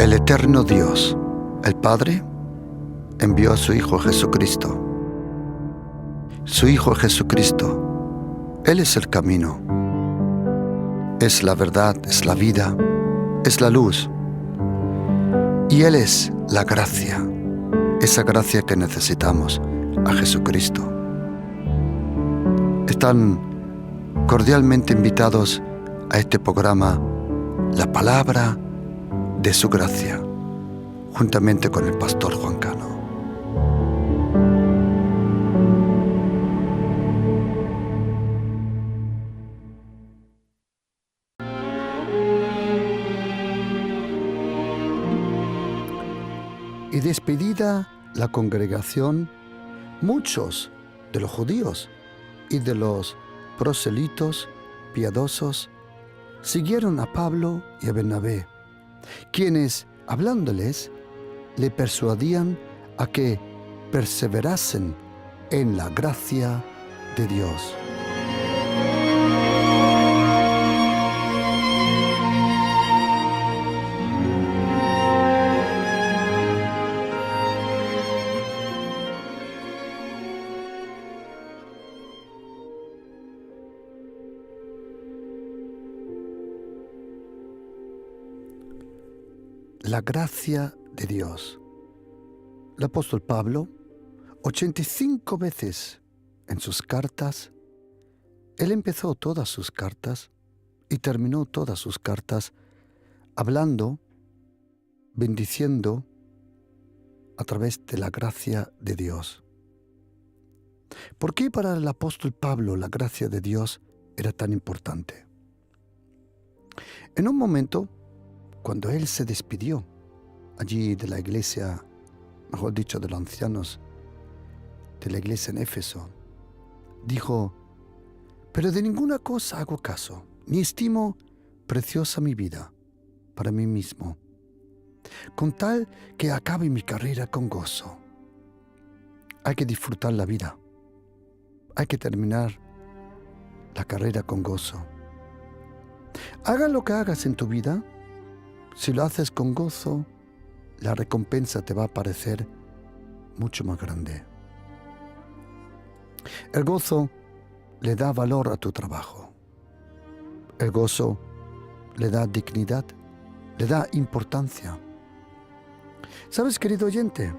El eterno Dios, el Padre, envió a su Hijo Jesucristo. Su Hijo Jesucristo, Él es el camino, es la verdad, es la vida, es la luz. Y Él es la gracia, esa gracia que necesitamos, a Jesucristo. Están cordialmente invitados a este programa, La Palabra de su Gracia, juntamente con el pastor Juan Cano. Y despedida la congregación, muchos de los judíos y de los proselitos piadosos siguieron a Pablo y a Bernabé, quienes, hablándoles, le persuadían a que perseverasen en la gracia de Dios. La gracia de Dios. El apóstol Pablo, 85 veces en sus cartas, él empezó todas sus cartas y terminó todas sus cartas hablando, bendiciendo a través de la gracia de Dios. ¿Por qué para el apóstol Pablo la gracia de Dios era tan importante? En un momento, cuando él se despidió allí de la iglesia, mejor dicho, de los ancianos de la iglesia en Éfeso, dijo: pero de ninguna cosa hago caso, ni estimo preciosa mi vida para mí mismo, con tal que acabe mi carrera con gozo. Hay que disfrutar la vida, hay que terminar la carrera con gozo. Haga lo que hagas en tu vida, si lo haces con gozo, la recompensa te va a parecer mucho más grande. El gozo le da valor a tu trabajo. El gozo le da dignidad, le da importancia. ¿Sabes, querido oyente?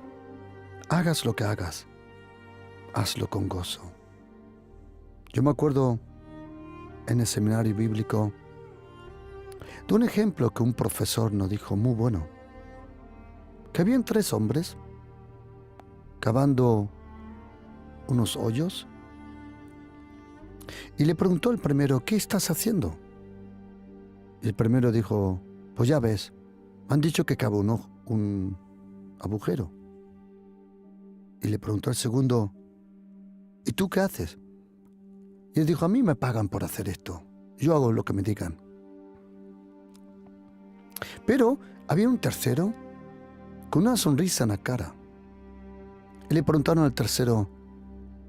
Hagas lo que hagas, hazlo con gozo. Yo me acuerdo en el seminario bíblico de un ejemplo que un profesor nos dijo muy bueno, que habían 3 hombres cavando unos hoyos y le preguntó el primero: ¿qué estás haciendo? Y el primero dijo: pues ya ves, me han dicho que cavo un agujero. Y le preguntó al segundo: ¿y tú qué haces? Y él dijo: a mí me pagan por hacer esto, yo hago lo que me digan. Pero había un tercero con una sonrisa en la cara. Y le preguntaron al tercero: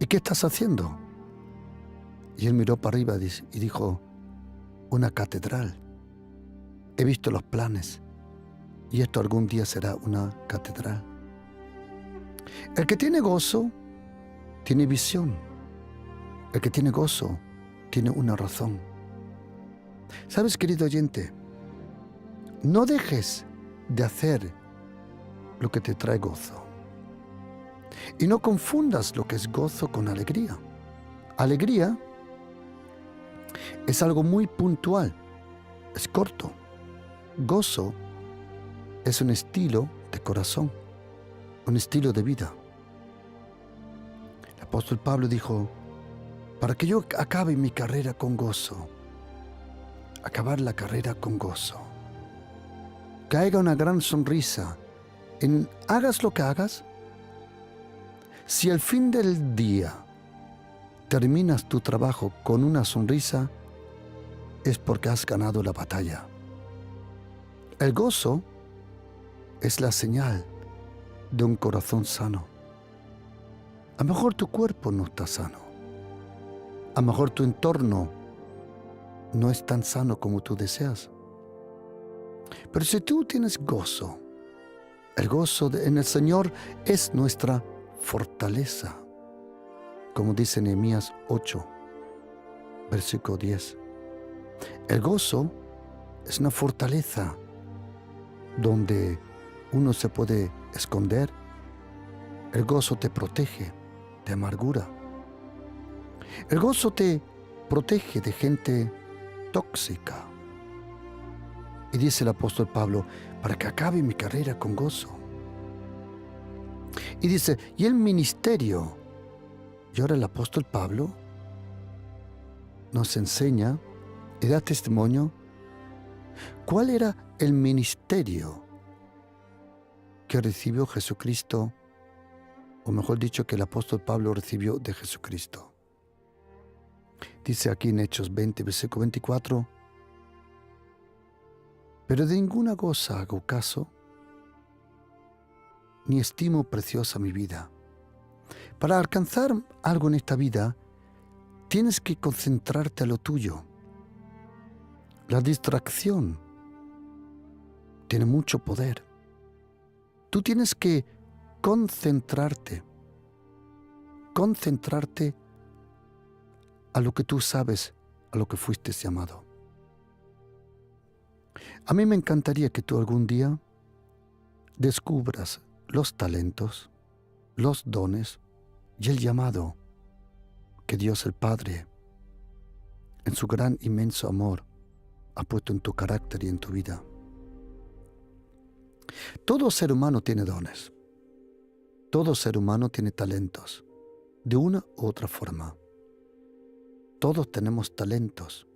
¿y qué estás haciendo? Y él miró para arriba y dijo: una catedral. He visto los planes y esto algún día será una catedral. El que tiene gozo tiene visión. El que tiene gozo tiene una razón. ¿Sabes, querido oyente? No dejes de hacer lo que te trae gozo. Y no confundas lo que es gozo con alegría. Alegría es algo muy puntual, es corto. Gozo es un estilo de corazón, un estilo de vida. El apóstol Pablo dijo: para que yo acabe mi carrera con gozo, acabar la carrera con gozo, que haya una gran sonrisa, hagas lo que hagas. Si al fin del día terminas tu trabajo con una sonrisa, es porque has ganado la batalla. El gozo es la señal de un corazón sano. A lo mejor tu cuerpo no está sano. A lo mejor tu entorno no es tan sano como tú deseas. Pero si tú tienes gozo, El gozo en el Señor es nuestra fortaleza, como dice Nehemías 8, versículo 10. El gozo es una fortaleza donde uno se puede esconder. El gozo te protege de amargura. El gozo te protege de gente tóxica. Y dice el apóstol Pablo, para que acabe mi carrera con gozo. Y dice, y el ministerio. Y ahora el apóstol Pablo nos enseña y da testimonio cuál era el ministerio que recibió Jesucristo, o mejor dicho, que el apóstol Pablo recibió de Jesucristo. Dice aquí en Hechos 20, versículo 24, pero de ninguna cosa hago caso, ni estimo preciosa mi vida. Para alcanzar algo en esta vida, tienes que concentrarte a lo tuyo. La distracción tiene mucho poder. Tú tienes que concentrarte a lo que tú sabes, a lo que fuiste llamado. A mí me encantaría que tú algún día descubras los talentos, los dones y el llamado que Dios el Padre, en su gran inmenso amor, ha puesto en tu carácter y en tu vida. Todo ser humano tiene dones. Todo ser humano tiene talentos, de una u otra forma. Todos tenemos talentos.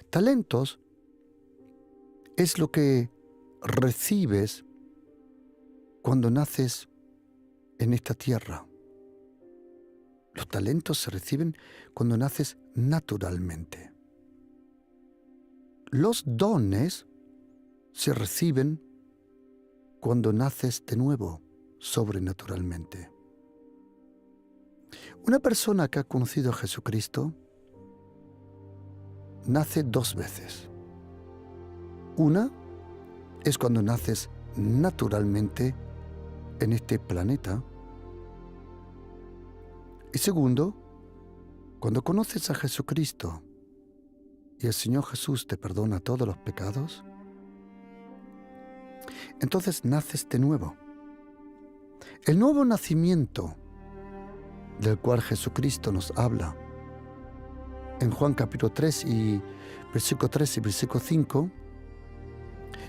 Talentos es lo que recibes cuando naces en esta tierra. Los talentos se reciben cuando naces naturalmente. Los dones se reciben cuando naces de nuevo, sobrenaturalmente. Una persona que ha conocido a Jesucristo nace dos veces. Una es cuando naces naturalmente en este planeta. Y segundo, cuando conoces a Jesucristo y el Señor Jesús te perdona todos los pecados, entonces naces de nuevo. El nuevo nacimiento del cual Jesucristo nos habla en Juan capítulo 3 y versículo 3 y versículo 5,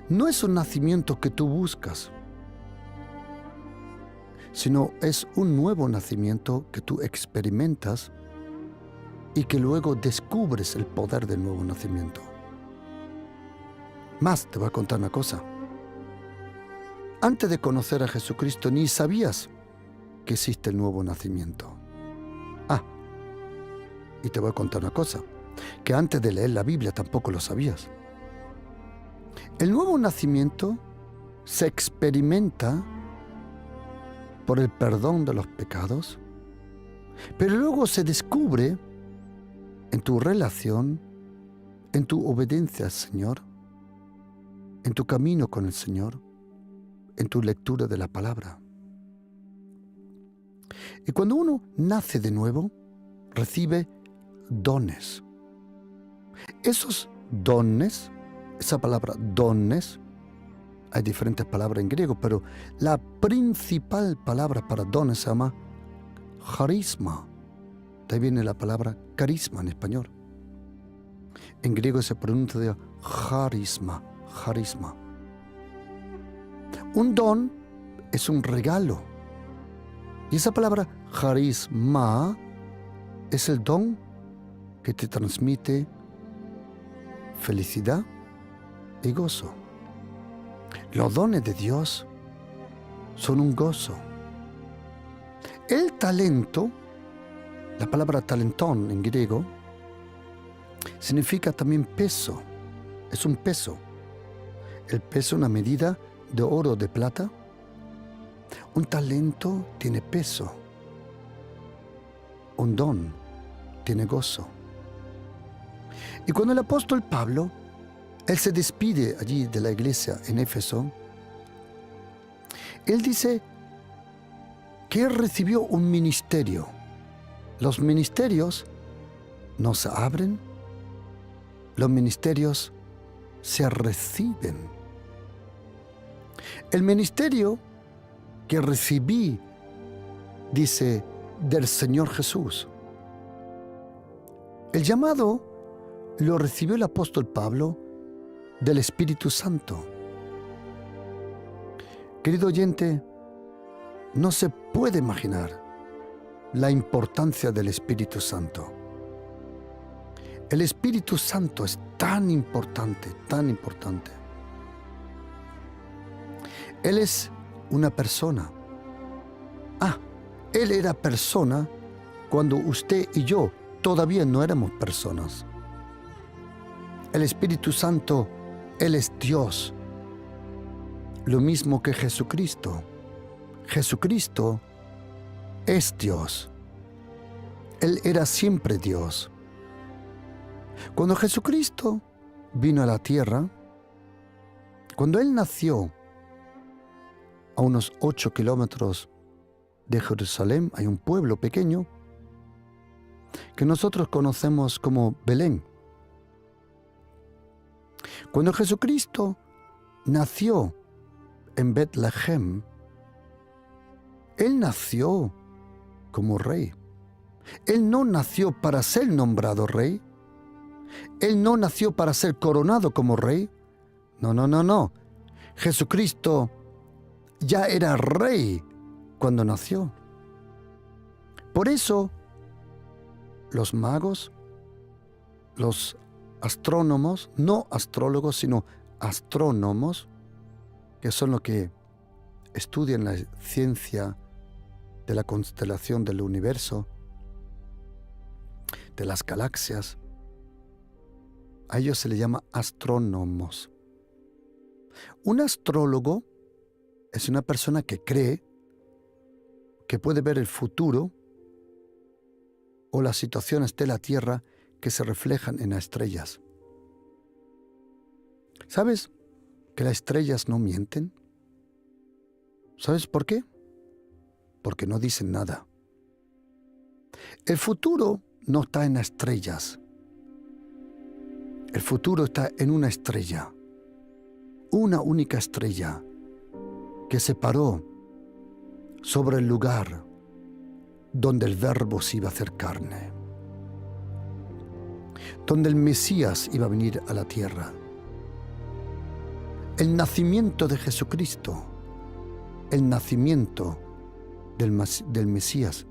no es un nacimiento que tú buscas, sino es un nuevo nacimiento que tú experimentas y que luego descubres el poder del nuevo nacimiento. Más, te voy a contar una cosa. Antes de conocer a Jesucristo ni sabías que existe el nuevo nacimiento. Y te voy a contar una cosa, que antes de leer la Biblia tampoco lo sabías. El nuevo nacimiento se experimenta por el perdón de los pecados, pero luego se descubre en tu relación, en tu obediencia al Señor, en tu camino con el Señor, en tu lectura de la palabra. Y cuando uno nace de nuevo, recibe dones. Esos dones, esa palabra dones, hay diferentes palabras en griego, pero la principal palabra para dones se llama carisma. De ahí viene la palabra carisma en español. En griego se pronuncia charisma, charisma. Un don es un regalo. Y esa palabra carisma es el don que te transmite felicidad y gozo. Los dones de Dios son un gozo. El talento, la palabra talentón en griego, significa también peso. Es un peso. El peso es una medida de oro o de plata. Un talento tiene peso. Un don tiene gozo. Y cuando el apóstol Pablo, él se despide allí de la iglesia en Éfeso, Él dice que él recibió un ministerio. Los ministerios no se abren, los ministerios se reciben. El ministerio que recibí, dice, del Señor Jesús. El llamado lo recibió el apóstol Pablo del Espíritu Santo. Querido oyente, no se puede imaginar la importancia del Espíritu Santo. El Espíritu Santo es tan importante, tan importante. Él es una persona. Él era persona cuando usted y yo todavía no éramos personas. El Espíritu Santo, Él es Dios. Lo mismo que Jesucristo. Jesucristo es Dios. Él era siempre Dios. Cuando Jesucristo vino a la tierra, cuando Él nació a unos 8 kilómetros de Jerusalén, hay un pueblo pequeño que nosotros conocemos como Belén. Cuando Jesucristo nació en Betlehem, Él nació como rey. Él no nació para ser nombrado rey. Él no nació para ser coronado como rey. No. Jesucristo ya era rey cuando nació. Por eso, los magos, los astrónomos, no astrólogos, sino astrónomos, que son los que estudian la ciencia de la constelación del universo, de las galaxias, a ellos se les llama astrónomos. Un astrólogo es una persona que cree que puede ver el futuro o las situaciones de la Tierra que se reflejan en las estrellas. ¿Sabes que las estrellas no mienten? ¿Sabes por qué? Porque no dicen nada. El futuro no está en las estrellas. El futuro está en una estrella, una única estrella que se paró sobre el lugar donde el Verbo se iba a hacer carne, donde el Mesías iba a venir a la tierra. El nacimiento de Jesucristo, el nacimiento del Mesías,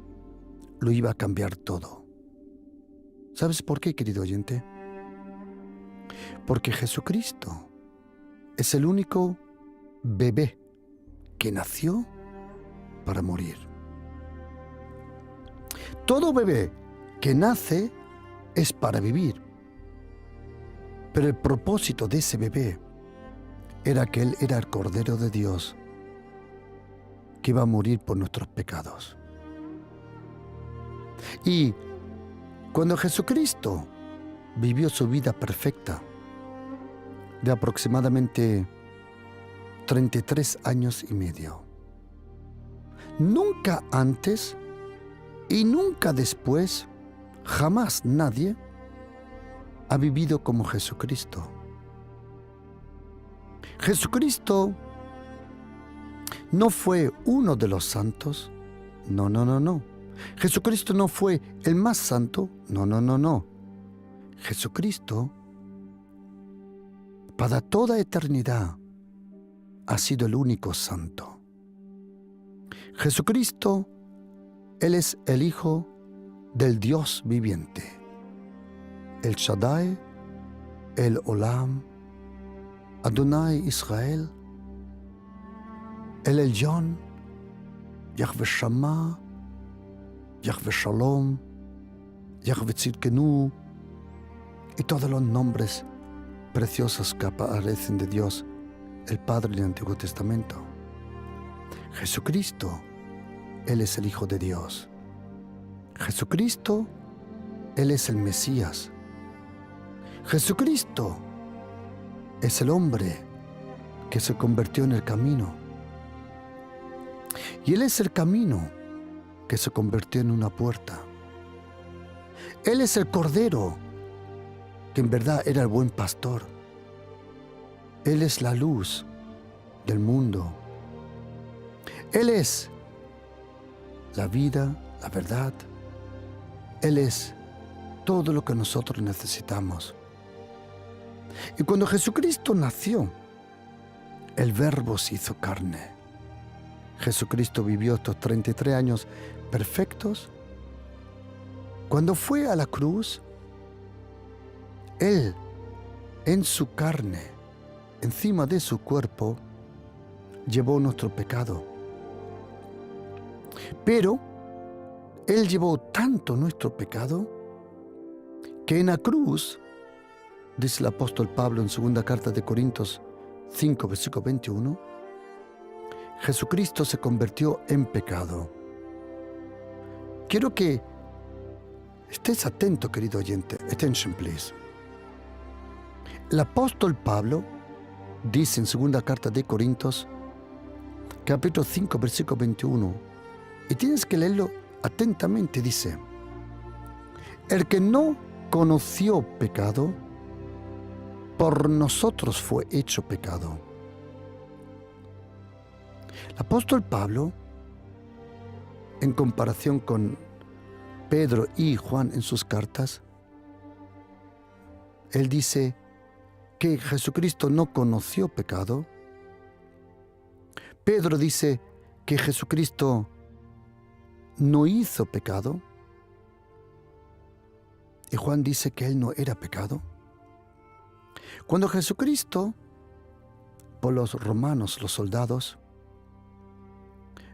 lo iba a cambiar todo. ¿Sabes por qué, querido oyente? Porque Jesucristo es el único bebé que nació para morir. Todo bebé que nace es para vivir. Pero el propósito de ese bebé era que Él era el Cordero de Dios que iba a morir por nuestros pecados. Y cuando Jesucristo vivió su vida perfecta, de aproximadamente 33 años y medio, nunca antes y nunca después, jamás nadie ha vivido como Jesucristo. Jesucristo no fue uno de los santos. No. Jesucristo no fue el más santo. No. Jesucristo, para toda eternidad, ha sido el único santo. Jesucristo, Él es el Hijo del Dios viviente. El Shaddai, el Olam, Adonai Israel, el Elyon, Yahweh Shammah, Yahweh Shalom, Yahweh Tzidkenu, y todos los nombres preciosos que aparecen de Dios, el Padre del Antiguo Testamento. Jesucristo, Él es el Hijo de Dios. Jesucristo, Él es el Mesías. Jesucristo es el hombre que se convirtió en el camino. Y Él es el camino que se convirtió en una puerta. Él es el Cordero, que en verdad era el buen pastor. Él es la luz del mundo. Él es la vida, la verdad. Él es todo lo que nosotros necesitamos. Y cuando Jesucristo nació, el Verbo se hizo carne. Jesucristo vivió estos 33 años perfectos. Cuando fue a la cruz, Él, en su carne, encima de su cuerpo, llevó nuestro pecado. Pero Él llevó tanto nuestro pecado que en la cruz, dice el apóstol Pablo en 2 carta de Corintios 5, versículo 21, Jesucristo se convirtió en pecado. Quiero que estés atento, querido oyente. Attention, please. El apóstol Pablo dice en 2 carta de Corintios, capítulo 5, versículo 21, y tienes que leerlo atentamente, dice: el que no conoció pecado, por nosotros fue hecho pecado. El apóstol Pablo, en comparación con Pedro y Juan en sus cartas, él dice que Jesucristo no conoció pecado. Pedro dice que Jesucristo no hizo pecado. Y Juan dice que Él no era pecado. Cuando Jesucristo, por los romanos, los soldados,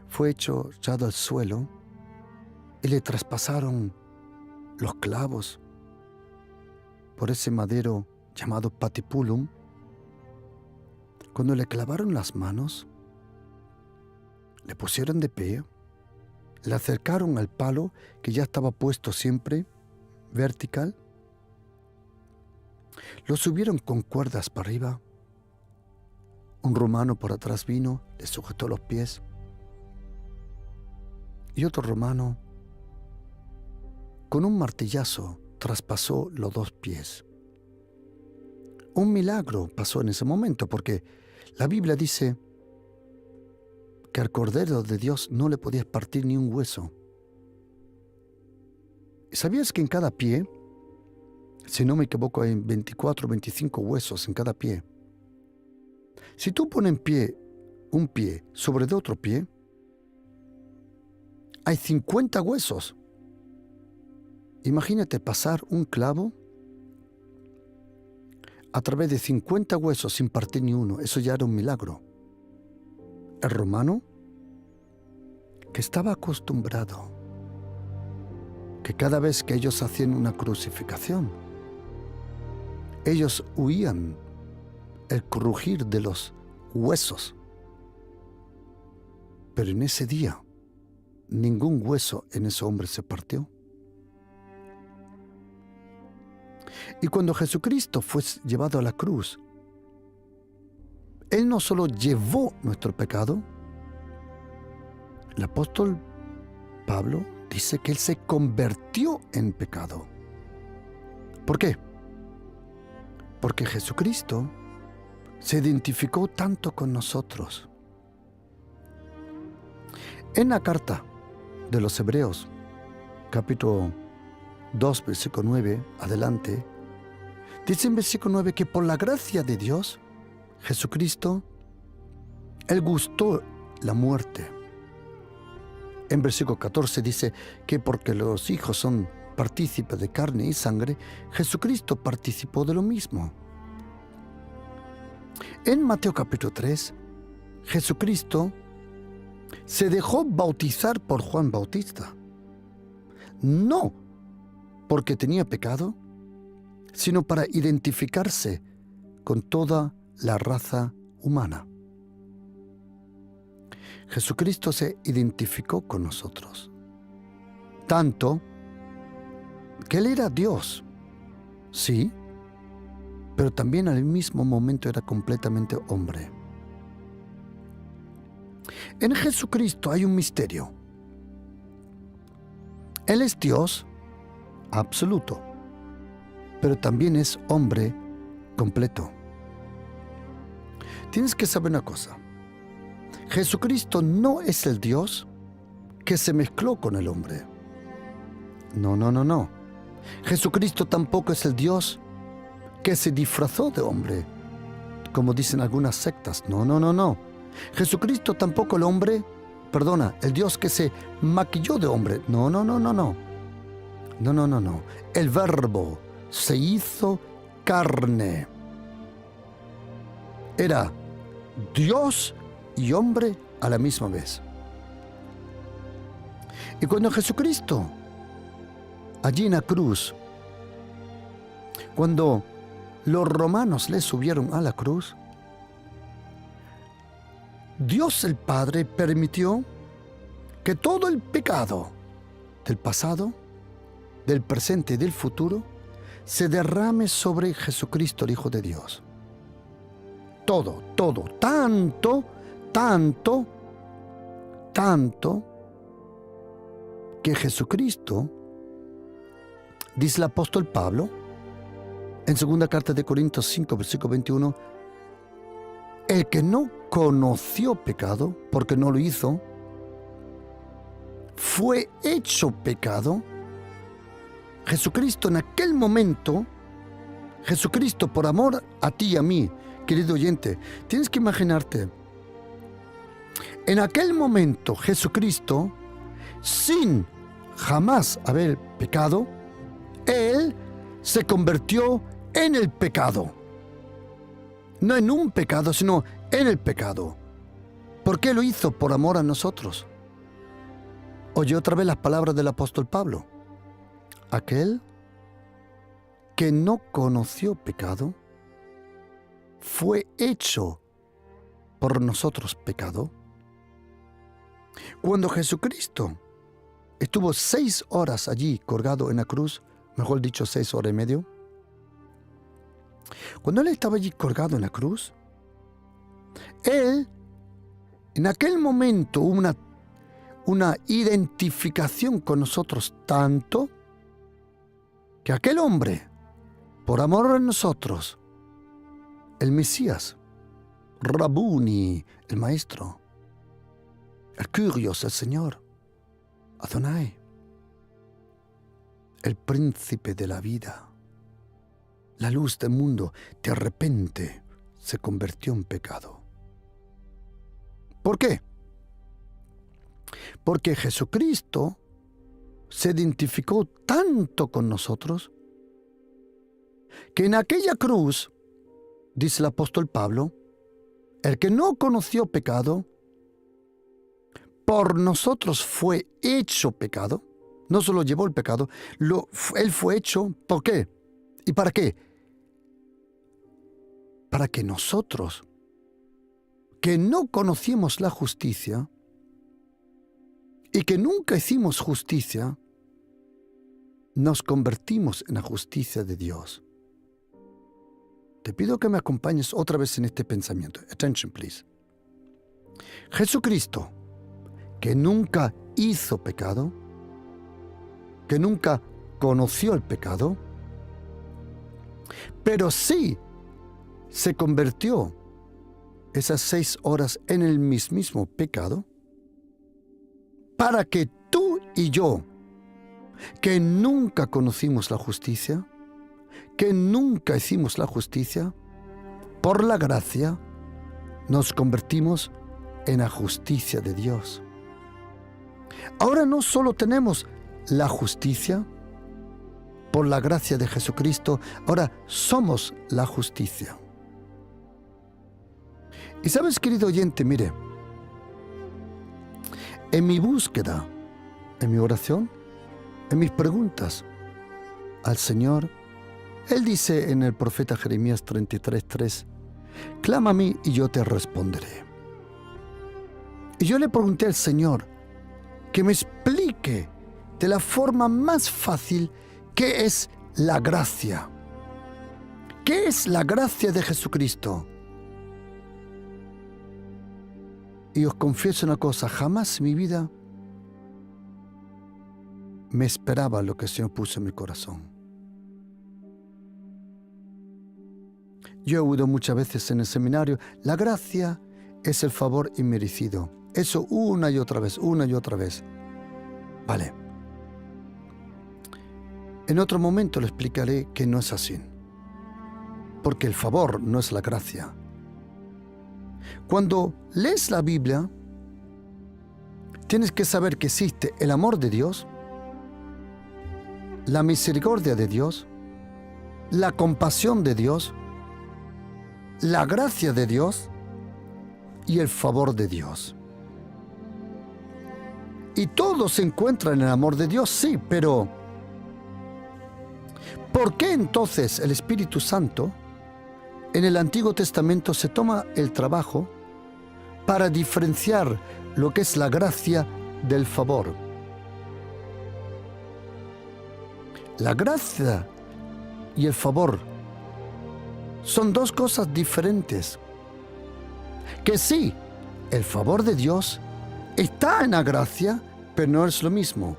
fue echado al suelo y le traspasaron los clavos por ese madero llamado patipulum, cuando le clavaron las manos, le pusieron de pie, le acercaron al palo que ya estaba puesto siempre vertical, lo subieron con cuerdas para arriba. Un romano por atrás vino, le sujetó los pies, y otro romano con un martillazo traspasó los 2 pies. Un milagro pasó en ese momento, porque la Biblia dice que al Cordero de Dios no le podías partir ni un hueso. ¿Sabías que en cada pie, si no me equivoco, hay 24 o 25 huesos en cada pie? Si tú pones un pie sobre de otro pie, hay 50 huesos. Imagínate pasar un clavo a través de 50 huesos sin partir ni uno. Eso ya era un milagro. El romano, que estaba acostumbrado que cada vez que ellos hacían una crucificación, ellos oían el crujir de los huesos. Pero en ese día, ningún hueso en ese hombre se partió. Y cuando Jesucristo fue llevado a la cruz, Él no solo llevó nuestro pecado, el apóstol Pablo dice que Él se convirtió en pecado. ¿Por qué? Porque Jesucristo se identificó tanto con nosotros. En la carta de los Hebreos, capítulo 2, versículo 9, adelante, dice en versículo 9 que por la gracia de Dios, Jesucristo, Él gustó la muerte. En versículo 14 dice que porque los hijos son partícipes de carne y sangre, Jesucristo participó de lo mismo. En Mateo capítulo 3, Jesucristo se dejó bautizar por Juan Bautista. No porque tenía pecado, sino para identificarse con toda la raza humana. Jesucristo se identificó con nosotros, tanto que Él era Dios, sí, pero también al mismo momento era completamente hombre. En Jesucristo hay un misterio. Él es Dios absoluto, pero también es hombre completo. Tienes que saber una cosa. Jesucristo no es el Dios que se mezcló con el hombre. No. Jesucristo tampoco es el Dios que se disfrazó de hombre, como dicen algunas sectas. No. Jesucristo tampoco el Dios que se maquilló de hombre. No. El Verbo se hizo carne. Era Dios y hombre a la misma vez. Y cuando Jesucristo, allí en la cruz, cuando los romanos le subieron a la cruz, Dios el Padre permitió que todo el pecado del pasado, del presente y del futuro se derrame sobre Jesucristo, el Hijo de Dios. Todo, tanto que Jesucristo, dice el apóstol Pablo, en 2 carta de Corintios 5, versículo 21, el que no conoció pecado, porque no lo hizo, fue hecho pecado. Jesucristo en aquel momento, Jesucristo por amor a ti y a mí, querido oyente, tienes que imaginarte, en aquel momento Jesucristo, sin jamás haber pecado, Él se convirtió en el pecado. No en un pecado, sino en el pecado. ¿Por qué lo hizo? Por amor a nosotros. Oye otra vez las palabras del apóstol Pablo. Aquel que no conoció pecado fue hecho por nosotros pecado. Cuando Jesucristo estuvo 6 horas allí colgado en la cruz, mejor dicho 6 horas y media, cuando Él estaba allí colgado en la cruz, Él en aquel momento hubo una identificación con nosotros tanto que aquel hombre, por amor a nosotros, el Mesías, Rabuni, el Maestro, el Kyrios, el Señor, Adonai, el Príncipe de la vida, la luz del mundo, de repente se convirtió en pecado. ¿Por qué? Porque Jesucristo se identificó tanto con nosotros que en aquella cruz, dice el apóstol Pablo, el que no conoció pecado, por nosotros fue hecho pecado. No solo llevó el pecado, Él fue hecho, ¿por qué? ¿Y para qué? Para que nosotros, que no conocíamos la justicia y que nunca hicimos justicia, nos convertimos en la justicia de Dios. Te pido que me acompañes otra vez en este pensamiento. Attention, please. Jesucristo, que nunca hizo pecado, que nunca conoció el pecado, pero sí se convirtió esas 6 horas en el mismo pecado, para que tú y yo, que nunca conocimos la justicia, que nunca hicimos la justicia, por la gracia nos convertimos en la justicia de Dios. Ahora no solo tenemos la justicia por la gracia de Jesucristo, ahora somos la justicia. Y sabes, querido oyente, mire, en mi búsqueda, en mi oración, en mis preguntas al Señor, Él dice en el profeta Jeremías 33:3, clama a mí y yo te responderé. Y yo le pregunté al Señor que me explique de la forma más fácil qué es la gracia. ¿Qué es la gracia de Jesucristo? Y os confieso una cosa, jamás en mi vida me esperaba lo que el Señor puso en mi corazón. Yo he oído muchas veces en el seminario, la gracia es el favor inmerecido. Eso una y otra vez. Vale. En otro momento le explicaré que no es así. Porque el favor no es la gracia. Cuando lees la Biblia, tienes que saber que existe el amor de Dios, la misericordia de Dios, la compasión de Dios, la gracia de Dios y el favor de Dios. Y todo se encuentra en el amor de Dios, sí, pero ¿por qué entonces el Espíritu Santo en el Antiguo Testamento se toma el trabajo para diferenciar lo que es la gracia del favor? La gracia y el favor son dos cosas diferentes. Que sí, el favor de Dios está en la gracia, pero no es lo mismo.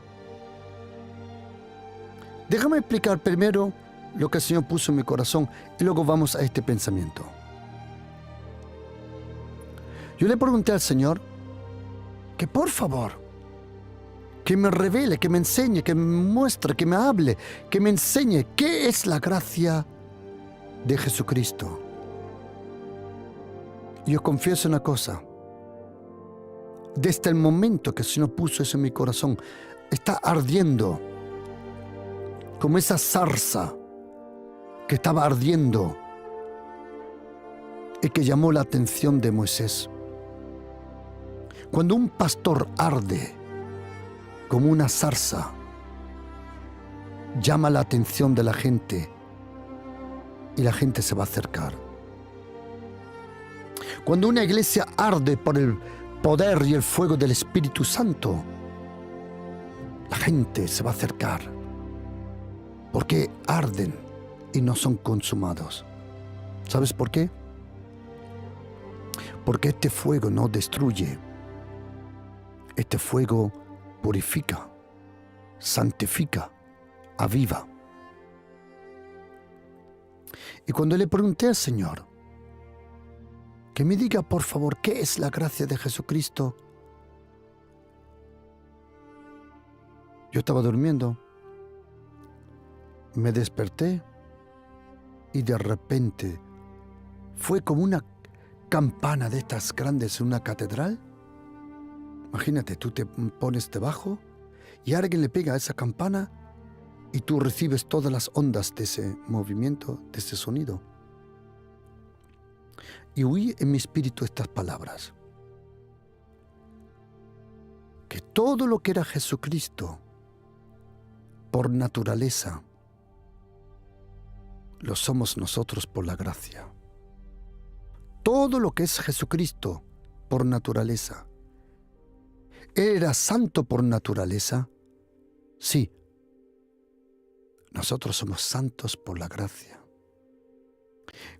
Déjame explicar primero lo que el Señor puso en mi corazón y luego vamos a este pensamiento. Yo le pregunté al Señor que por favor, que me revele, que me enseñe, que me muestre, que me hable, que me enseñe qué es la gracia de Jesucristo. Y os confieso una cosa, desde el momento que el Señor puso eso en mi corazón, está ardiendo como esa zarza que estaba ardiendo y que llamó la atención de Moisés. Cuando un pastor arde como una zarza, llama la atención de la gente y la gente se va a acercar. Cuando una iglesia arde por el poder y el fuego del Espíritu Santo, la gente se va a acercar porque arden y no son consumados. ¿Sabes por qué? Porque este fuego no destruye. Este fuego purifica, santifica, aviva. Y cuando le pregunté al Señor que me diga por favor qué es la gracia de Jesucristo, yo estaba durmiendo, me desperté y de repente fue como una campana de estas grandes en una catedral. Imagínate, tú te pones debajo y alguien le pega a esa campana y tú recibes todas las ondas de ese movimiento, de ese sonido. Y oí en mi espíritu estas palabras: que todo lo que era Jesucristo por naturaleza, lo somos nosotros por la gracia. Todo lo que es Jesucristo por naturaleza. ¿Él era santo por naturaleza? Sí. Nosotros somos santos por la gracia.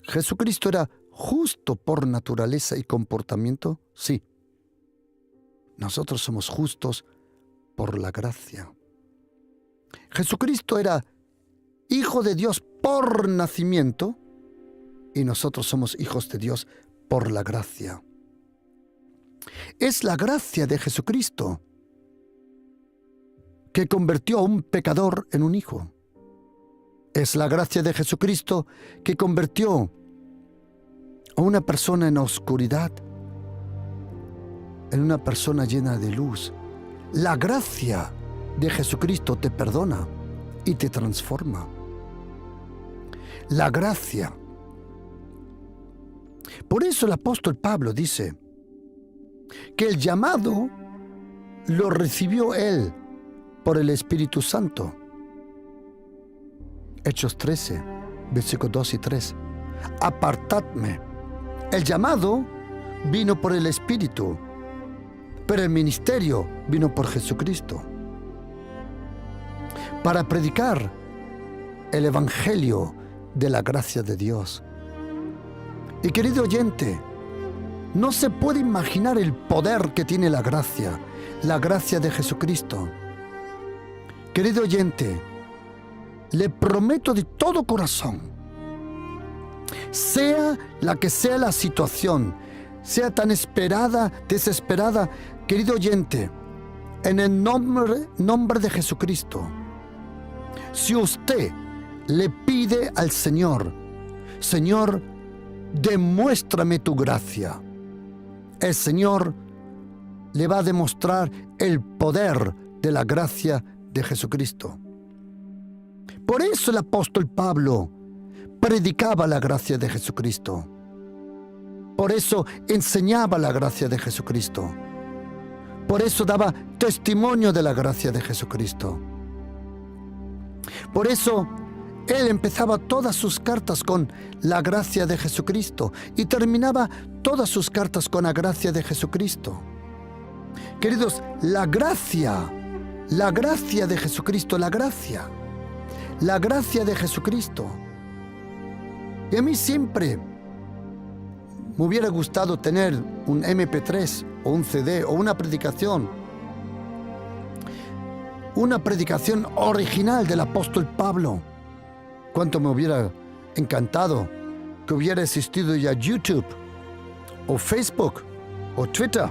¿Jesucristo era justo por naturaleza y comportamiento? Sí. Nosotros somos justos por la gracia. ¿Jesucristo era Hijo de Dios por nacimiento? Y nosotros somos hijos de Dios por la gracia. Es la gracia de Jesucristo que convirtió a un pecador en un hijo. Es la gracia de Jesucristo que convirtió a una persona en oscuridad en una persona llena de luz. La gracia de Jesucristo te perdona y te transforma. La gracia. Por eso el apóstol Pablo dice que el llamado lo recibió él por el Espíritu Santo. Hechos 13, versículos 2 y 3. Apartadme. El llamado vino por el Espíritu, pero el ministerio vino por Jesucristo. Para predicar el Evangelio de la gracia de Dios. Y querido oyente, No se puede imaginar el poder que tiene la gracia de Jesucristo. Querido oyente, le prometo de todo corazón, sea la que sea la situación, sea tan esperada, desesperada, querido oyente, en el nombre de Jesucristo, si usted le pide al Señor, Señor, demuéstrame tu gracia, el Señor le va a demostrar el poder de la gracia de Jesucristo. Por eso el apóstol Pablo predicaba la gracia de Jesucristo. Por eso enseñaba la gracia de Jesucristo. Por eso daba testimonio de la gracia de Jesucristo. Por eso él empezaba todas sus cartas con la gracia de Jesucristo y terminaba todas sus cartas con la gracia de Jesucristo. Queridos, la gracia de Jesucristo, la gracia de Jesucristo. Y a mí siempre me hubiera gustado tener un MP3 o un CD o una predicación original del apóstol Pablo. Cuánto me hubiera encantado que hubiera existido ya YouTube o Facebook o Twitter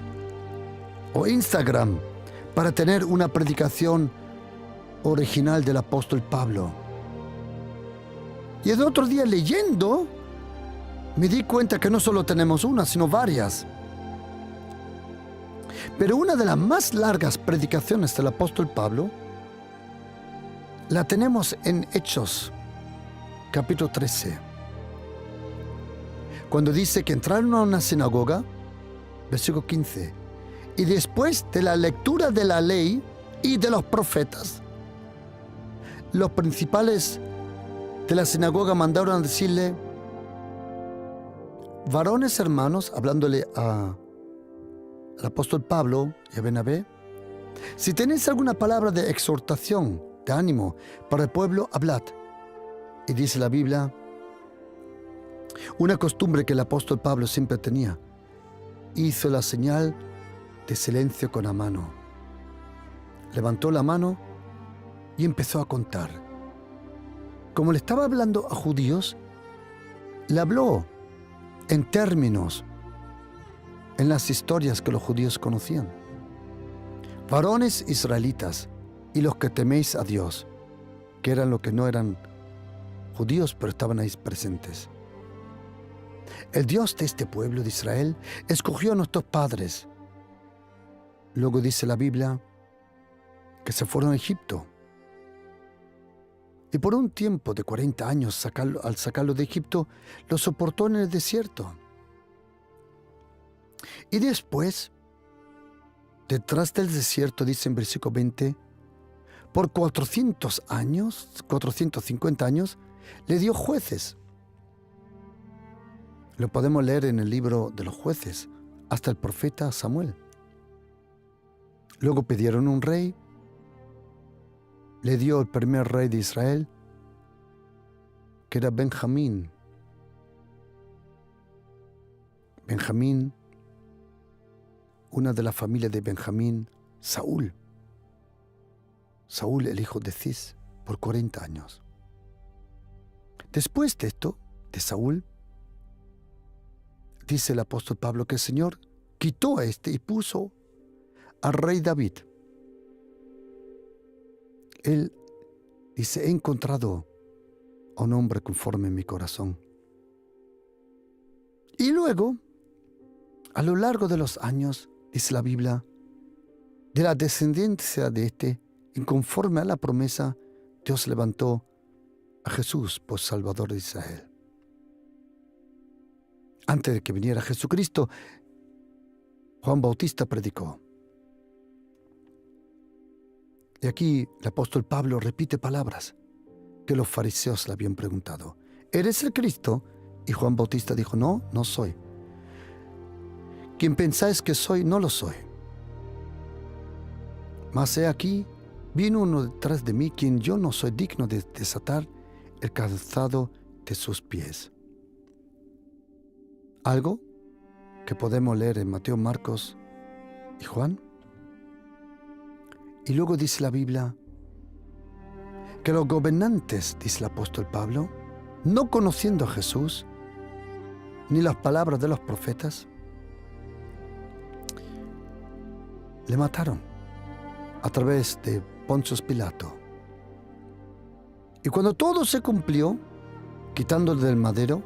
o Instagram para tener una predicación original del apóstol Pablo. Y el otro día leyendo me di cuenta que no solo tenemos una, sino varias. Pero una de las más largas predicaciones del apóstol Pablo la tenemos en Hechos, capítulo 13. Cuando dice que entraron a una sinagoga, versículo 15, y después de la lectura de la ley y de los profetas, los principales de la sinagoga mandaron a decirle: varones hermanos, hablándole al apóstol Pablo y a Bernabé, si tenéis alguna palabra de exhortación, de ánimo para el pueblo, hablad. Y dice la Biblia, una costumbre que el apóstol Pablo siempre tenía, hizo la señal de silencio con la mano. Levantó la mano y empezó a contar. Como le estaba hablando a judíos, le habló en términos, en las historias que los judíos conocían. Varones israelitas y los que teméis a Dios, que eran los que no eran judíos, pero estaban ahí presentes. El Dios de este pueblo de Israel escogió a nuestros padres. Luego dice la Biblia que se fueron a Egipto. Y por un tiempo de 40 años, al sacarlo de Egipto, lo soportó en el desierto. Y después, detrás del desierto, dice en versículo 20, por 450 años, le dio jueces. Lo podemos leer en el libro de los jueces, hasta el profeta Samuel. Luego pidieron un rey, le dio el primer rey de Israel, que era Benjamín. Benjamín, una de la familia de Benjamín, Saúl. Saúl, el hijo de Cis, por 40 años. Después de esto, de Saúl, dice el apóstol Pablo que el Señor quitó a este y puso al rey David. Él dice, he encontrado a un hombre conforme en mi corazón. Y luego, a lo largo de los años, dice la Biblia, de la descendencia de este, y conforme a la promesa, Dios levantó a Jesús por Salvador de Israel. Antes de que viniera Jesucristo, Juan Bautista predicó. Y aquí el apóstol Pablo repite palabras que los fariseos le habían preguntado. ¿Eres el Cristo? Y Juan Bautista dijo, no, no soy. Quien pensáis que soy, no lo soy. Mas he aquí, vino uno detrás de mí, quien yo no soy digno de desatar el calzado de sus pies. Algo que podemos leer en Mateo, Marcos y Juan. Y luego dice la Biblia que los gobernantes, dice el apóstol Pablo, no conociendo a Jesús ni las palabras de los profetas, le mataron a través de Poncio Pilato. Y cuando todo se cumplió, quitándole del madero,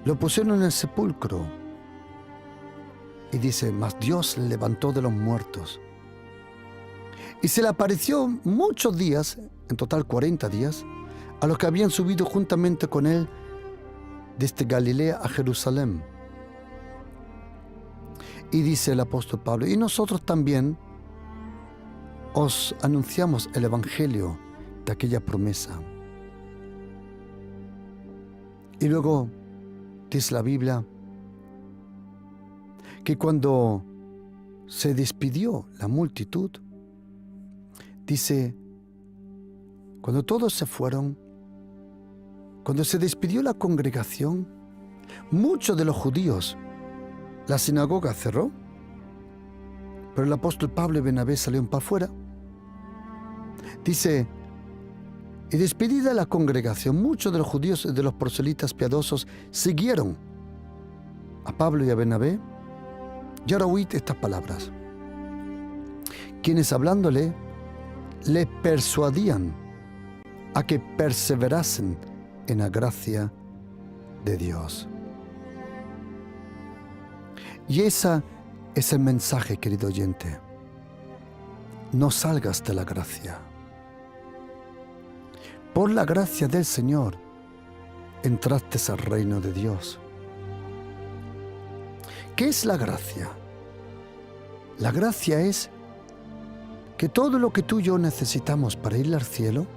lo pusieron en el sepulcro. Y dice, mas Dios le levantó de los muertos. Y se le apareció muchos días, en total 40 días, a los que habían subido juntamente con él desde Galilea a Jerusalén. Y dice el apóstol Pablo, y nosotros también os anunciamos el evangelio de aquella promesa. Y luego dice la Biblia que cuando se despidió la multitud, dice, cuando todos se fueron, cuando se despidió la congregación, muchos de los judíos, la sinagoga cerró, pero el apóstol Pablo y Bernabé salieron para afuera. Dice, y despedida la congregación, muchos de los judíos y de los proselitas piadosos siguieron a Pablo y a Bernabé. Y ahora oíd estas palabras, quienes hablándole le persuadían a que perseverasen en la gracia de Dios. Y ese es el mensaje, querido oyente. No salgas de la gracia. Por la gracia del Señor entraste al reino de Dios. ¿Qué es la gracia? La gracia es que todo lo que tú y yo necesitamos para ir al cielo,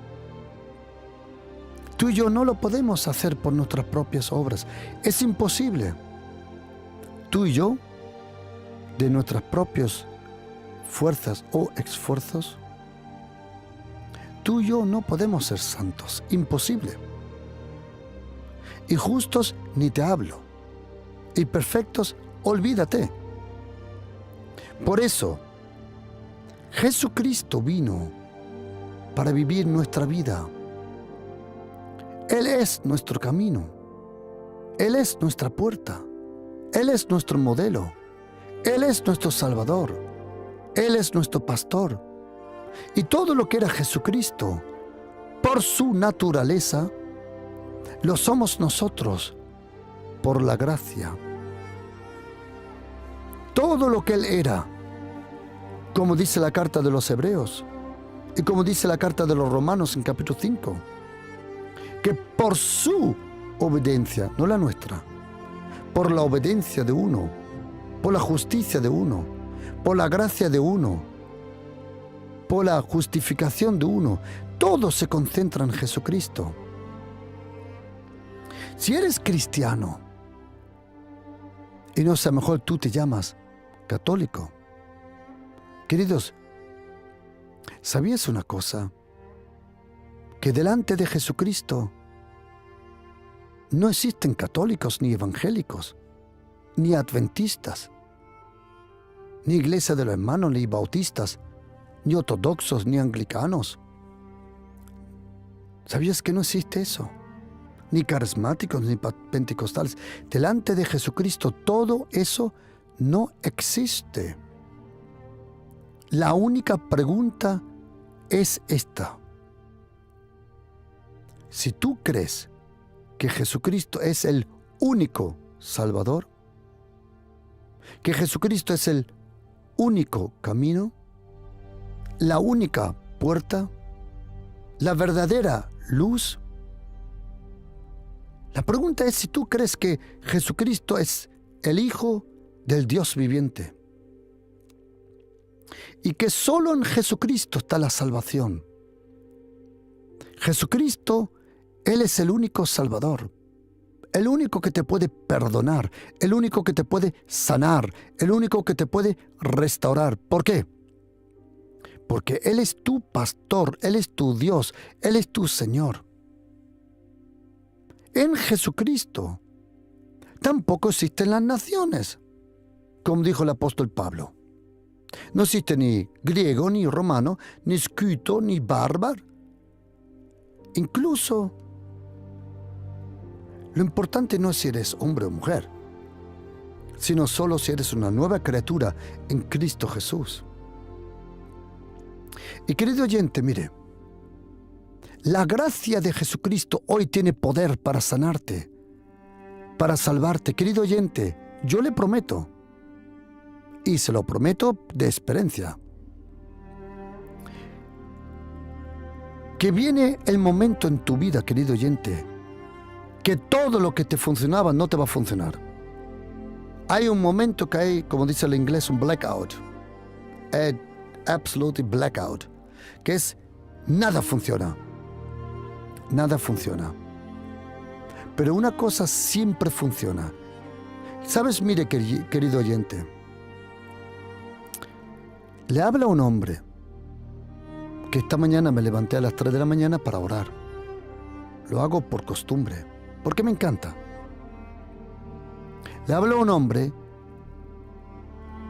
tú y yo no lo podemos hacer por nuestras propias obras. Es imposible. Tú y yo, de nuestras propias fuerzas o esfuerzos, tú y yo no podemos ser santos. Imposible. Y justos ni te hablo. Y perfectos, olvídate. Por eso, Jesucristo vino para vivir nuestra vida. Él es nuestro camino. Él es nuestra puerta. Él es nuestro modelo. Él es nuestro Salvador. Él es nuestro pastor. Y todo lo que era Jesucristo, por su naturaleza, lo somos nosotros por la gracia. Todo lo que Él era, como dice la carta de los Hebreos y como dice la carta de los Romanos en capítulo 5, que por su obediencia, no la nuestra, por la obediencia de uno, por la justicia de uno, por la gracia de uno, por la justificación de uno, todo se concentra en Jesucristo. Si eres cristiano, y no sé, a lo mejor tú te llamas católico, queridos, ¿sabías una cosa? Que delante de Jesucristo no existen católicos ni evangélicos, ni adventistas, ni iglesia de los hermanos, ni bautistas, ni ortodoxos, ni anglicanos. ¿Sabías que no existe eso? Ni carismáticos, ni pentecostales. Delante de Jesucristo todo eso no existe. La única pregunta es esta. Si tú crees que Jesucristo es el único Salvador, que Jesucristo es el único camino, la única puerta, la verdadera luz, la pregunta es si tú crees que Jesucristo es el Hijo del Dios viviente y que solo en Jesucristo está la salvación. Jesucristo, Él es el único Salvador, el único que te puede perdonar, el único que te puede sanar, el único que te puede restaurar. ¿Por qué? Porque Él es tu pastor, Él es tu Dios, Él es tu Señor. En Jesucristo tampoco existen las naciones. como dijo el apóstol Pablo. No existe ni griego, ni romano, ni escuto, ni bárbaro. Incluso, lo importante no es si eres hombre o mujer, sino solo si eres una nueva criatura en Cristo Jesús. Y querido oyente, mire, la gracia de Jesucristo hoy tiene poder para sanarte, para salvarte. Querido oyente, yo le prometo, y se lo prometo de experiencia, que viene el momento en tu vida, querido oyente, que todo lo que te funcionaba no te va a funcionar. Hay un momento que hay, como dice el inglés, un blackout, absolute blackout, que es nada funciona. Nada funciona. Pero una cosa siempre funciona. ¿Sabes? Mire, querido oyente, le habla un hombre que esta mañana me levanté a las 3 de la mañana para orar. Lo hago por costumbre, porque me encanta. Le habla un hombre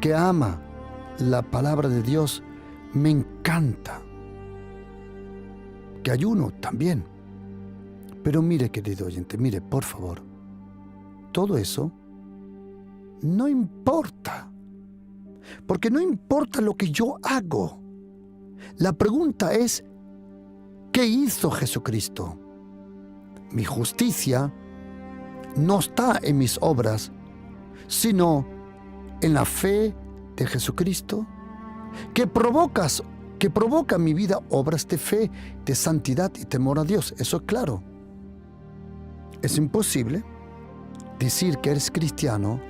que ama la palabra de Dios, me encanta. Que ayuno también. Pero mire, querido oyente, mire, por favor, todo eso no importa, porque no importa lo que yo hago. La pregunta es, ¿qué hizo Jesucristo? Mi justicia no está en mis obras, sino en la fe de Jesucristo, que provoca en mi vida obras de fe, de santidad y temor a Dios. Eso es claro. Es imposible decir que eres cristiano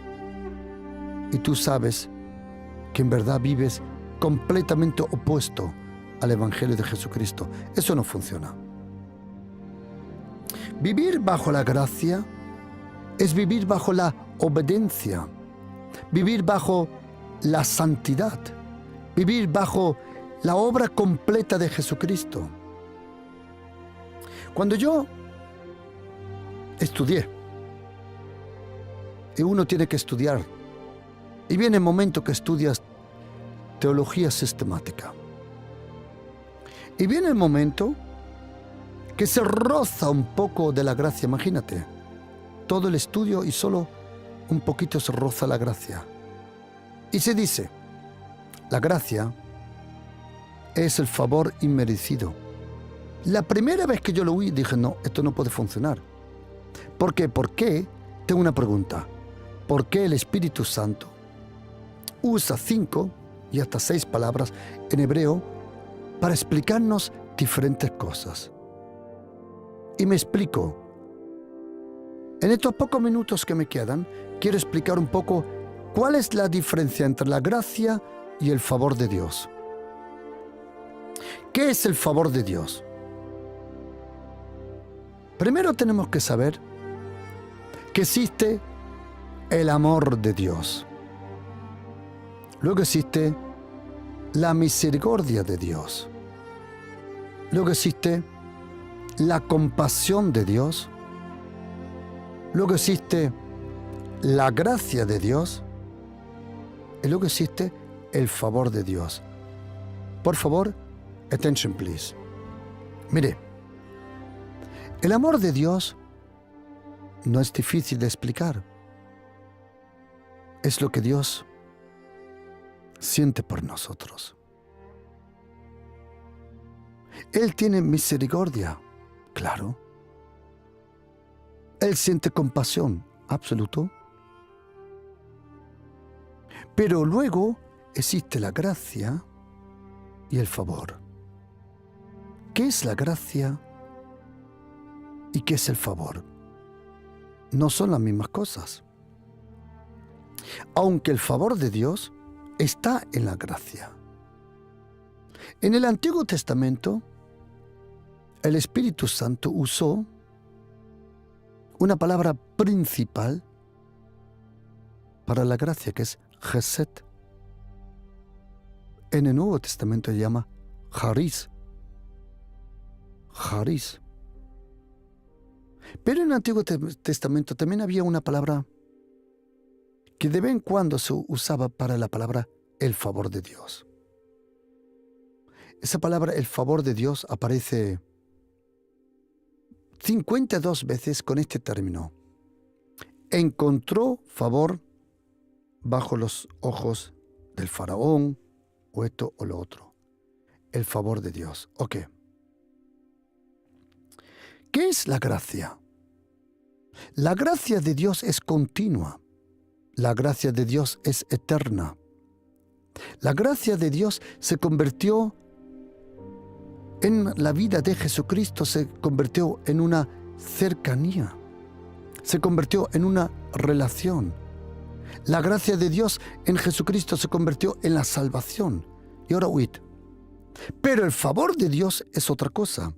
y tú sabes que en verdad vives completamente opuesto al Evangelio de Jesucristo. Eso no funciona. Vivir bajo la gracia es vivir bajo la obediencia, vivir bajo la santidad, vivir bajo la obra completa de Jesucristo. Cuando yo estudié, y uno tiene que estudiar, y viene el momento que estudias teología sistemática, y viene el momento que se roza un poco de la gracia. Imagínate, todo el estudio y solo un poquito se roza la gracia. Y se dice, la gracia es el favor inmerecido. La primera vez que yo lo oí dije, no, esto no puede funcionar. ¿Por qué? ¿Por qué? Tengo una pregunta. ¿Por qué el Espíritu Santo usa 5 y hasta 6 palabras en hebreo para explicarnos diferentes cosas? Y me explico. En estos pocos minutos que me quedan, quiero explicar un poco cuál es la diferencia entre la gracia y el favor de Dios. ¿Qué es el favor de Dios? Primero tenemos que saber que existe el amor de Dios. Luego existe la misericordia de Dios. Luego existe la compasión de Dios. Luego existe la gracia de Dios. Y luego existe el favor de Dios. Por favor, attention please. Mire, el amor de Dios no es difícil de explicar. Es lo que Dios siente por nosotros. Él tiene misericordia, claro. Él siente compasión, absoluto. Pero luego existe la gracia y el favor. ¿Qué es la gracia y qué es el favor? No son las mismas cosas. Aunque el favor de Dios está en la gracia. En el Antiguo Testamento, el Espíritu Santo usó una palabra principal para la gracia, que es Chesed. En el Nuevo Testamento se llama Charis. Charis. Pero en el Antiguo Testamento también había una palabra que de vez en cuando se usaba para la palabra el favor de Dios. Esa palabra, el favor de Dios, aparece 52 veces con este término. Encontró favor bajo los ojos del faraón, o esto o lo otro. El favor de Dios. Ok. ¿Qué es la gracia? La gracia de Dios es continua. La gracia de Dios es eterna. La gracia de Dios se convirtió en la vida de Jesucristo, se convirtió en una cercanía, se convirtió en una relación. La gracia de Dios en Jesucristo se convirtió en la salvación. Y ahora oíd. Pero el favor de Dios es otra cosa.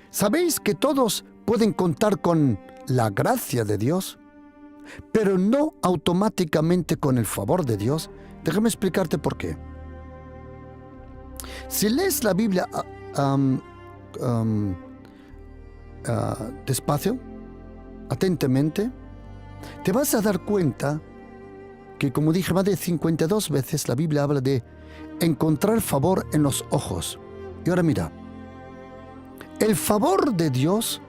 ¿Sabéis que todos pueden contar con la gracia de Dios, pero no automáticamente con el favor de Dios? Déjame explicarte por qué. Si lees la Biblia despacio, atentamente, te vas a dar cuenta que, como dije, más de 52 veces la Biblia habla de encontrar favor en los ojos. Y ahora mira, el favor de Dios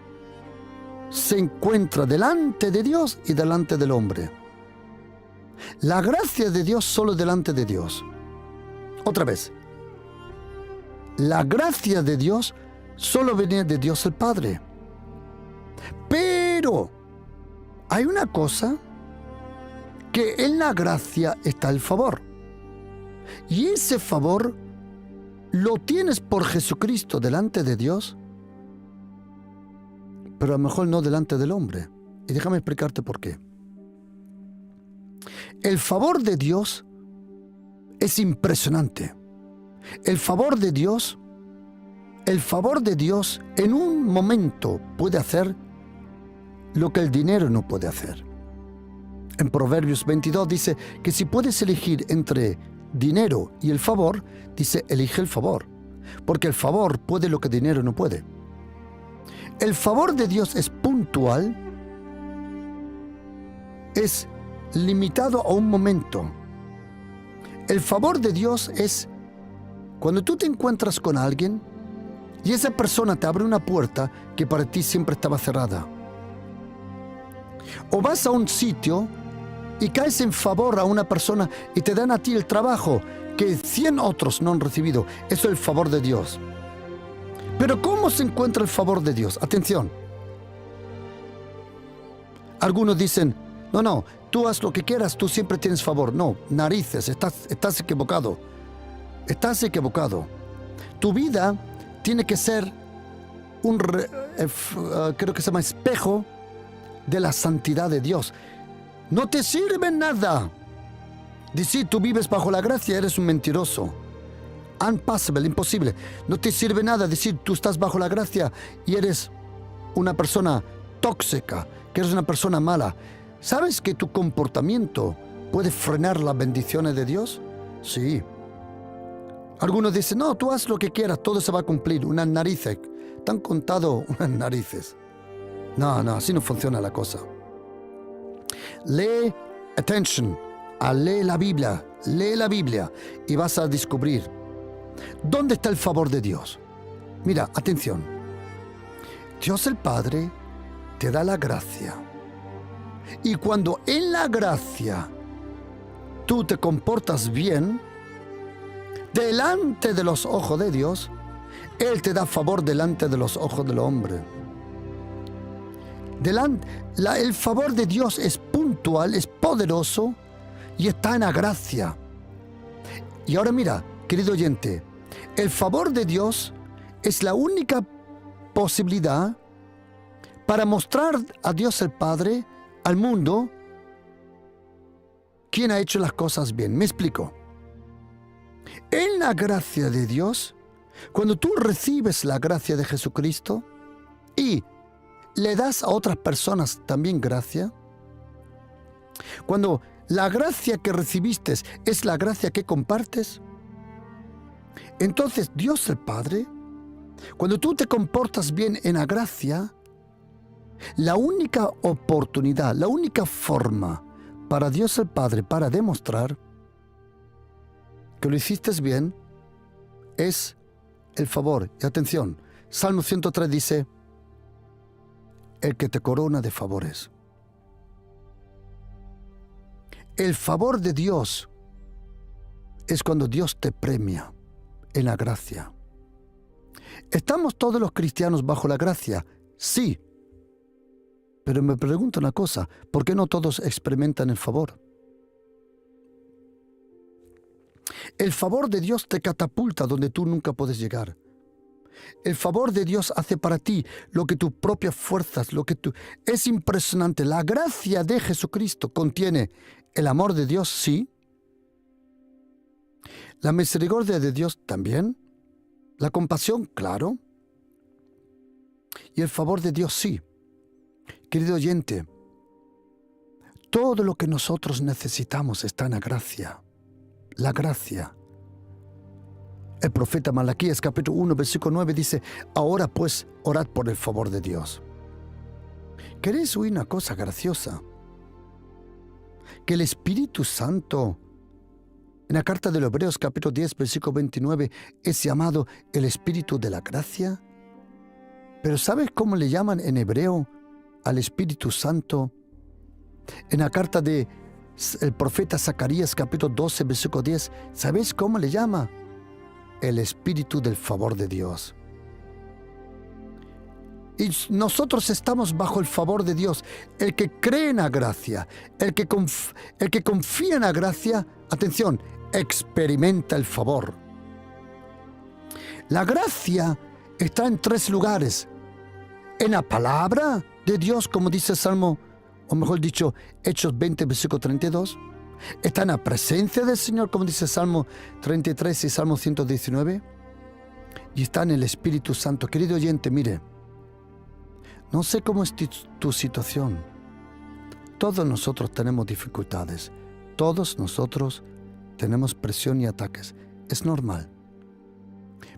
se encuentra delante de Dios y delante del hombre. La gracia de Dios solo delante de Dios. Otra vez, la gracia de Dios solo viene de Dios el Padre. Pero hay una cosa, que en la gracia está el favor. Y ese favor lo tienes por Jesucristo delante de Dios, pero a lo mejor no delante del hombre. Y déjame explicarte por qué. El favor de Dios es impresionante. El favor de Dios en un momento puede hacer lo que el dinero no puede hacer. En Proverbios 22 dice que si puedes elegir entre dinero y el favor, dice, elige el favor, porque el favor puede lo que el dinero no puede. El favor de Dios es puntual, es limitado a un momento. El favor de Dios es cuando tú te encuentras con alguien y esa persona te abre una puerta que para ti siempre estaba cerrada. O vas a un sitio y caes en favor a una persona y te dan a ti el trabajo que 100 otros no han recibido. Eso es el favor de Dios. Pero ¿cómo se encuentra el favor de Dios? Atención. Algunos dicen, no, tú haz lo que quieras, tú siempre tienes favor. No, narices, estás equivocado. Estás equivocado. Tu vida tiene que ser creo que se llama espejo de la santidad de Dios. No te sirve nada decir tú vives bajo la gracia, eres un mentiroso. Impossible, imposible. No te sirve nada decir tú estás bajo la gracia y eres una persona tóxica, que eres una persona mala. ¿Sabes que tu comportamiento puede frenar las bendiciones de Dios? Sí. Algunos dicen, no, tú haz lo que quieras, todo se va a cumplir. Unas narices. Te han contado unas narices. No, así no funciona la cosa. Lee la Biblia y vas a descubrir dónde está el favor de Dios. Mira, atención. Dios el Padre te da la gracia. Y cuando en la gracia tú te comportas bien, delante de los ojos de Dios, Él te da favor delante de los ojos del hombre. El favor de Dios es puntual, es poderoso y está en la gracia. Y ahora mira, querido oyente, el favor de Dios es la única posibilidad para mostrar a Dios el Padre, al mundo, quién ha hecho las cosas bien. Me explico. En la gracia de Dios, cuando tú recibes la gracia de Jesucristo y le das a otras personas también gracia, cuando la gracia que recibiste es la gracia que compartes, entonces Dios el Padre, cuando tú te comportas bien en la gracia, la única oportunidad, la única forma para Dios el Padre, para demostrar que lo hiciste bien, es el favor. Y atención, Salmo 103 dice, el que te corona de favores. El favor de Dios es cuando Dios te premia en la gracia. ¿Estamos todos los cristianos bajo la gracia? Sí. Pero me pregunto una cosa, ¿por qué no todos experimentan el favor? El favor de Dios te catapulta donde tú nunca puedes llegar. El favor de Dios hace para ti lo que tus propias fuerzas, Es impresionante. La gracia de Jesucristo contiene el amor de Dios, sí. La misericordia de Dios también. La compasión, claro. Y el favor de Dios, sí. Querido oyente, todo lo que nosotros necesitamos está en la gracia. La gracia. El profeta Malaquías, capítulo 1, versículo 9, dice, ahora pues, orad por el favor de Dios. ¿Queréis oír una cosa graciosa? Que el Espíritu Santo, en la carta de los Hebreos, capítulo 10, versículo 29, es llamado el Espíritu de la gracia. Pero ¿sabes cómo le llaman en hebreo al Espíritu Santo? En la carta del profeta Zacarías, capítulo 12, versículo 10, ¿sabéis cómo le llama? El Espíritu del favor de Dios. Y nosotros estamos bajo el favor de Dios. El que cree en la gracia, el que confía en la gracia, atención, experimenta el favor. La gracia está en 3 lugares. En la palabra de Dios, como dice el Salmo, o mejor dicho, Hechos 20, versículo 32. Está en la presencia del Señor, como dice Salmo 33 y Salmo 119. Y está en el Espíritu Santo. Querido oyente, mire, no sé cómo es tu situación. Todos nosotros tenemos dificultades. Todos nosotros tenemos presión y ataques. Es normal.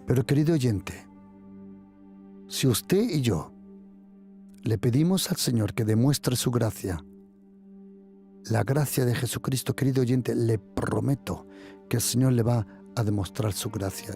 Pero querido oyente, si usted y yo le pedimos al Señor que demuestre su gracia, la gracia de Jesucristo, querido oyente, le prometo que el Señor le va a demostrar su gracia.